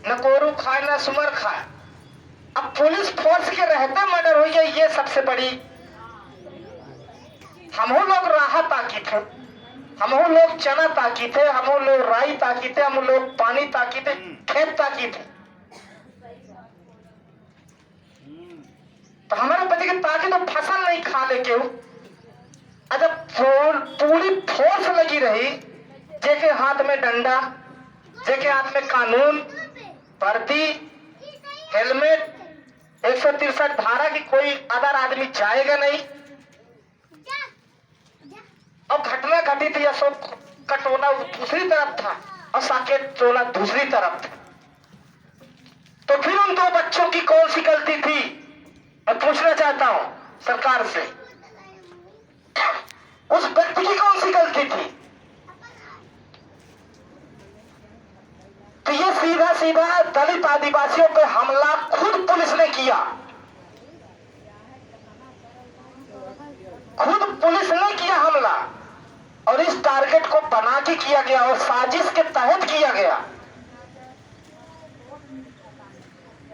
न कोरू खाए न सुमर खाए। अब पुलिस फोर्स के रहते मर्डर हो गया, ये सबसे बड़ी। हम लोग राहत ताकी थे, हम लोग चना ताकी थे, हम लोग राई ताकी थे, हम लोग पानी ताकी थे, खेत ताकी थे। तो हमारे पति के ताकि तो फसल नहीं खा ले क्यों? अच्छा, पूरी फोर्स लगी रही, जेके हाथ में डंडा, जेके हाथ में कानून, वर्दी, हेलमेट, 163 धारा की कोई अदर आदमी जाएगा नहीं। और घटना घटी थी, अशोक का टोला दूसरी तरफ था और साकेत टोला दूसरी तरफ था। तो फिर उन दो बच्चों की कौन सी गलती थी? मैं पूछना चाहता हूं सरकार से, उस व्यक्ति की कौन सी गलती थी? तो ये सीधा सीधा दलित आदिवासियों पे हमला खुद पुलिस ने किया, खुद पुलिस ने किया हमला। और इस टारगेट को बना के किया गया और साजिश के तहत किया गया।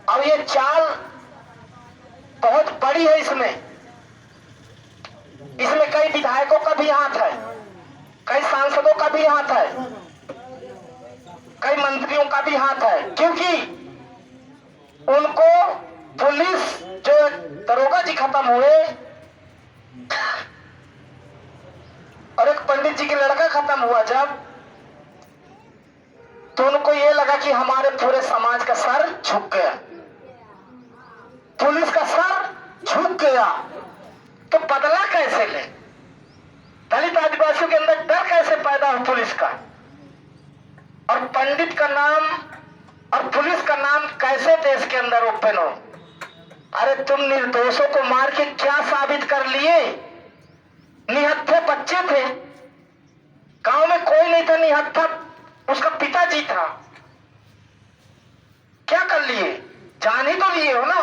अब ये चाल बहुत बड़ी है, इसमें कई विधायकों का भी हाथ है, कई सांसदों का भी हाथ है, कई मंत्रियों का भी हाथ है। क्योंकि उनको पुलिस, जो दरोगा जी खत्म हुए और एक पंडित जी की लड़का खत्म हुआ जब, तो उनको ये लगा कि हमारे पूरे समाज का सर झुक गया, पुलिस का सर झुक गया। तो बदला कैसे ले? दलित आदिवासियों के अंदर डर कैसे पैदा हो पुलिस का? और पंडित का नाम और पुलिस का नाम कैसे देश के अंदर ओपन हो? अरे तुम निर्दोषों को मार के क्या साबित कर लिए? निहत्थे बच्चे थे, गांव में कोई नहीं था, निहत्था उसका पिताजी था। क्या कर लिए? जान ही तो लिए हो ना।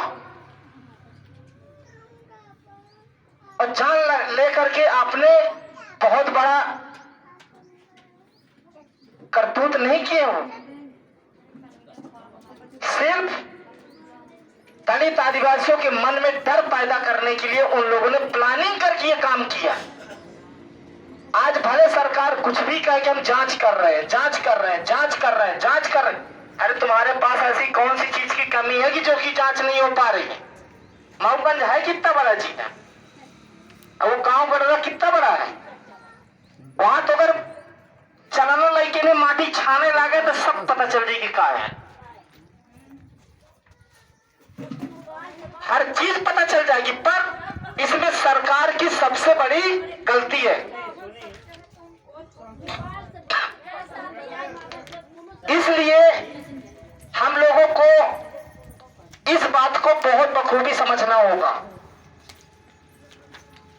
और जान लेकर के आपने बहुत बड़ा करतूत नहीं किए हो। सिर्फ दलित आदिवासियों के मन में डर पैदा करने के लिए उन लोगों ने प्लानिंग करके ये काम किया। आज भले सरकार कुछ भी कहे कि हम जांच कर रहे हैं, जांच कर रहे हैं, जांच कर रहे हैं, जांच कर रहे हैं। अरे तुम्हारे पास ऐसी कौन सी चीज की कमी है कि जो कि जांच नहीं हो पा रही है? मऊगंज है कितना बड़ा चीज है, वो गांव गढ़वा कितना बड़ा है, वहां तो अगर चलाना लड़के ने माटी छाने लगे तो सब पता चल जाएगी क्या है, हर चीज पता चल जाएगी। पर इसमें सरकार की सबसे बड़ी गलती है। इसलिए हम लोगों को इस बात को बहुत बखूबी समझना होगा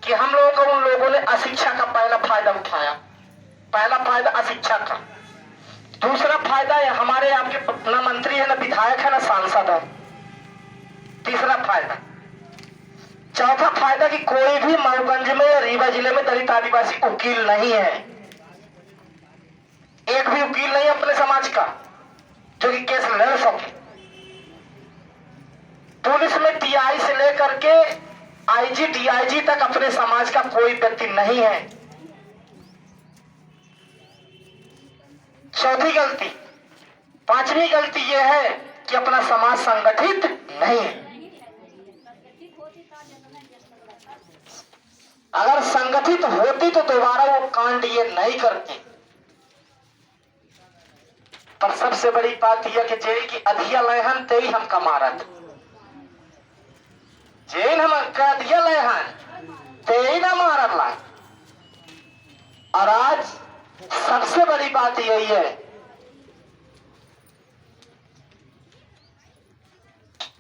कि हम लोगों को उन लोगों ने अशिक्षा का पहला फायदा उठाया। पहला फायदा अशिक्षा का, दूसरा फायदा है हमारे यहाँ के ना मंत्री है, ना विधायक है, ना सांसद है। तीसरा फायदा, चौथा फायदा कि कोई भी मऊगंज में या रीवा जिले में दलित आदिवासी वकील नहीं है। एक भी वकील नहीं अपने समाज का जो कि केस लड़ सके। पुलिस में टीआई से लेकर के आईजी डीआईजी तक अपने समाज का कोई व्यक्ति नहीं है। चौथी गलती, पांचवी गलती यह है कि अपना समाज संगठित नहीं है। अगर संगठित होती तो दोबारा वो कांड ये नहीं करती। पर सबसे बड़ी बात यह कि जेल की अधिया लहन ते ही हम कमारत, जेन हम अधिया लहन ते ही ना मारत ला। और आज सबसे बड़ी बात यही है,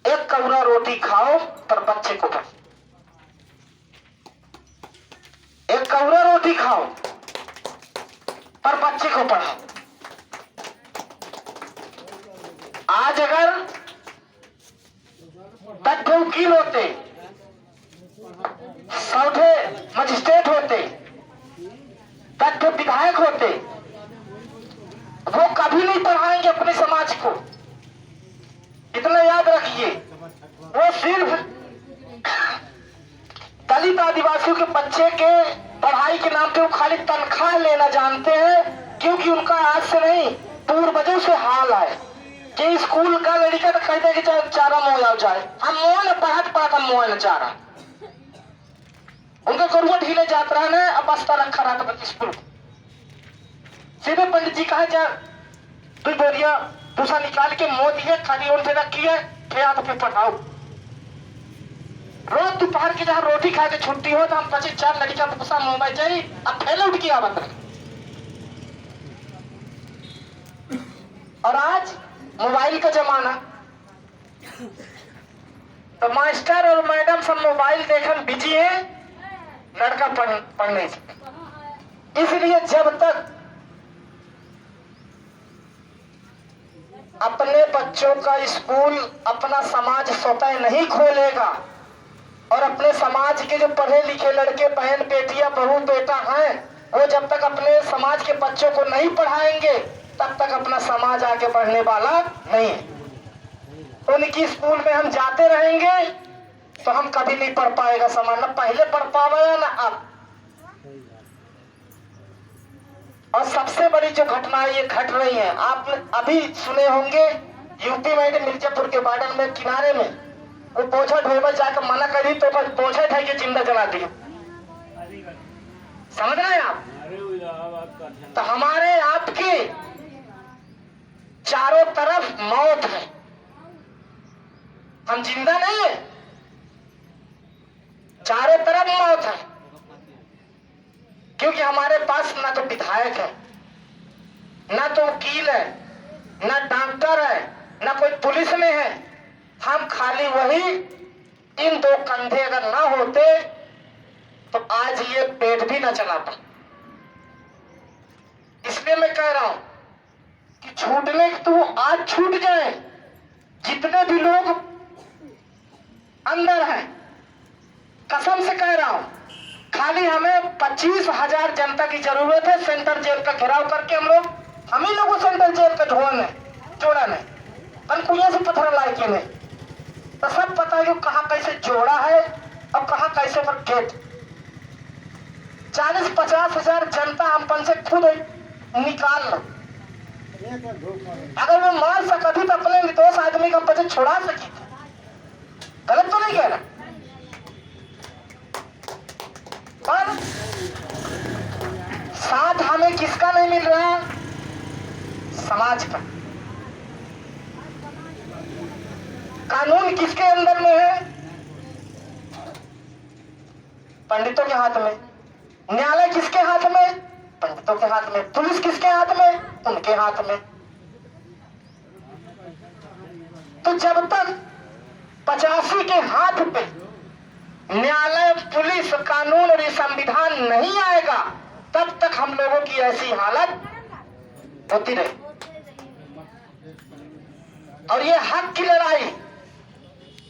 एक कौरा रोटी खाओ पर बच्चे को पढ़ो, एक कौरा रोटी खाओ पर बच्चे को पढ़ो। आज अगर 10 वकील होते, 100 मजिस्ट्रेट होते, 10 विधायक होते, वो कभी नहीं पढ़ाएंगे अपने समाज को। किए, वो सिर्फ दलित आदिवासियों के बच्चे के पढ़ाई के नाम पे वो खाली तनख्वाह लेना जानते हैं, क्योंकि उनका आज से नहीं पूर्वजों से हाल है कि स्कूल का लड़का तो कहते कि चारा मोया जाए, हम मोह न पढ़त पढ़त हम मोह न चारा, उनका गरुआ ढीले जात रहा है, अब बस्ता रखा रहा था स्कूल। सीधे पंडित जी कहा जा तू बोलिया दूसरा निकाल के मोह दिए खाली उनसे रखी है, फिर पे पढ़ाओ। रोज दोपहर की जहाँ रोटी खा के छुट्टी हो तो हम 25 लड़का भूसा मोबाइल जाई, अब फैले उठ की आवत है। और आज मोबाइल का जमाना, तो मास्टर और मैडम सब मोबाइल देखने बिजी है, लड़का पढ़ नहीं सकता। इसलिए जब तक अपने बच्चों का स्कूल अपना समाज स्वतः नहीं खोलेगा और अपने समाज के जो पढ़े लिखे लड़के बहन बेटियां बहू बेटा हैं वो जब तक अपने समाज के बच्चों को नहीं पढ़ाएंगे तब तक अपना समाज आगे बढ़ने वाला नहीं है। उनकी स्कूल में हम जाते रहेंगे तो हम कभी नहीं पढ़ पाएगा समाज, ना पहले पढ़ पाएगा ना अब। और सबसे बड़ी जो घटना ये घट रही है, आपने अभी सुने होंगे यूपी में मिर्जापुर के बॉर्डर में किनारे में वो बोझा ढोबा जाकर मना करी तो बस बोझा उठा के जिंदा जला दिया। समझ रहे हैं आप? तो हमारे आपके चारों तरफ मौत है, हम जिंदा नहीं है, चारों तरफ मौत है, क्योंकि हमारे पास ना तो विधायक है, ना तो वकील है, ना डॉक्टर है, ना कोई पुलिस में है। हम खाली वही इन दो कंधे अगर ना होते तो आज ये पेट भी ना चलाता। इसलिए मैं कह रहा हूं कि छूटने तो आज छूट जाए, जितने भी लोग अंदर हैं, कसम से कह रहा हूं, खाली हमें 25,000 जनता की जरूरत है। सेंट्रल जेल का घेराव करके हम ही लोगों सेंट्रल जेल का जोड़ा नहीं, कनकुइया से पत्थर लाए के नहीं, तो सब पता है कहां कैसे जोड़ा है और कहां कैसे पर गेट। 40-50 हजार जनता हम पन से खुद निकाल लो, अगर वो मार सकती तो अपने निर्दोष आदमी का बच्चे छुड़ा सकी। गलत तो नहीं कह रहा, पर साथ हमें किसका नहीं मिल रहा? समाज का। कानून किसके अंदर में है? पंडितों के हाथ में। न्यायालय किसके हाथ में? पंडितों के हाथ में। पुलिस किसके हाथ में? उनके हाथ में। तो जब तक 85 के हाथ पे न्यायालय, पुलिस, कानून और ये संविधान नहीं आएगा तब तक हम लोगों की ऐसी हालत होती रही। और ये हक की लड़ाई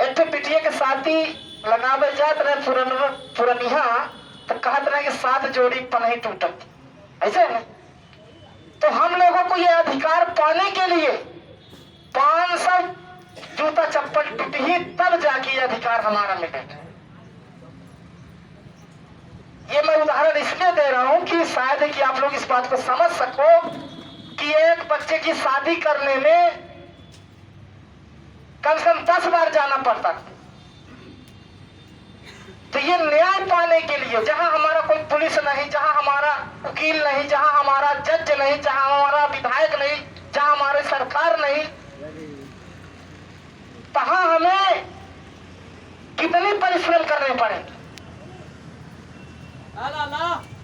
एक पिटिया के साथी लगावे जात रहे पुरनिया तो कहते रहे कि 7 जोड़ी पनही टूटत, ऐसे है ना। तो हम लोगों को ये अधिकार पाने के लिए 500 जूता चप्पल टूटी तब जाके ये अधिकार हमारा मिलेगा। ये मैं उदाहरण इसलिए दे रहा हूं कि शायद कि आप लोग इस बात को समझ सको कि एक बच्चे की शादी करने में कम से कम 10 बार जाना पड़ता। तो ये न्याय पाने के लिए जहां हमारा कोई पुलिस नहीं, जहां हमारा वकील नहीं, जहां हमारा जज नहीं, जहां हमारा विधायक नहीं, जहां हमारी सरकार नहीं, तहां हमें कितनी परिश्रम करने पड़ेंगे।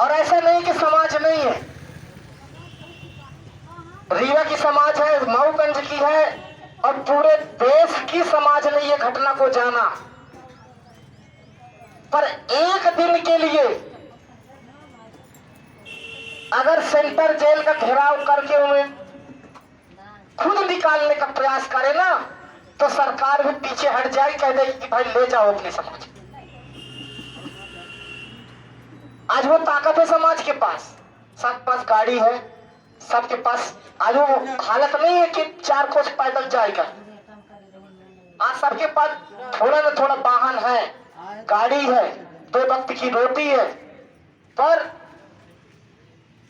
और ऐसा नहीं कि समाज नहीं है, रीवा की समाज है, मऊगंज की है और पूरे देश की समाज ने ये घटना को जाना। पर एक दिन के लिए अगर सेंट्रल जेल का घेराव करके उन्हें खुद निकालने का प्रयास करे ना तो सरकार भी पीछे हट जाए, कह देगी कि भाई ले जाओ अपने समाज। आज वो ताकत है समाज के पास, सबके पास गाड़ी है, सबके पास आज वो हालत नहीं है कि 4 कोस पैदल जाएगा। आज सबके पास थोड़ा न थोड़ा वाहन है, गाड़ी है, 2 वक्त की रोटी है, पर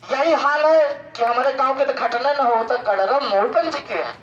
यही हाल है कि हमारे गांव के तो घटना न हो तो कड़रम मोड़ बन चुके हैं।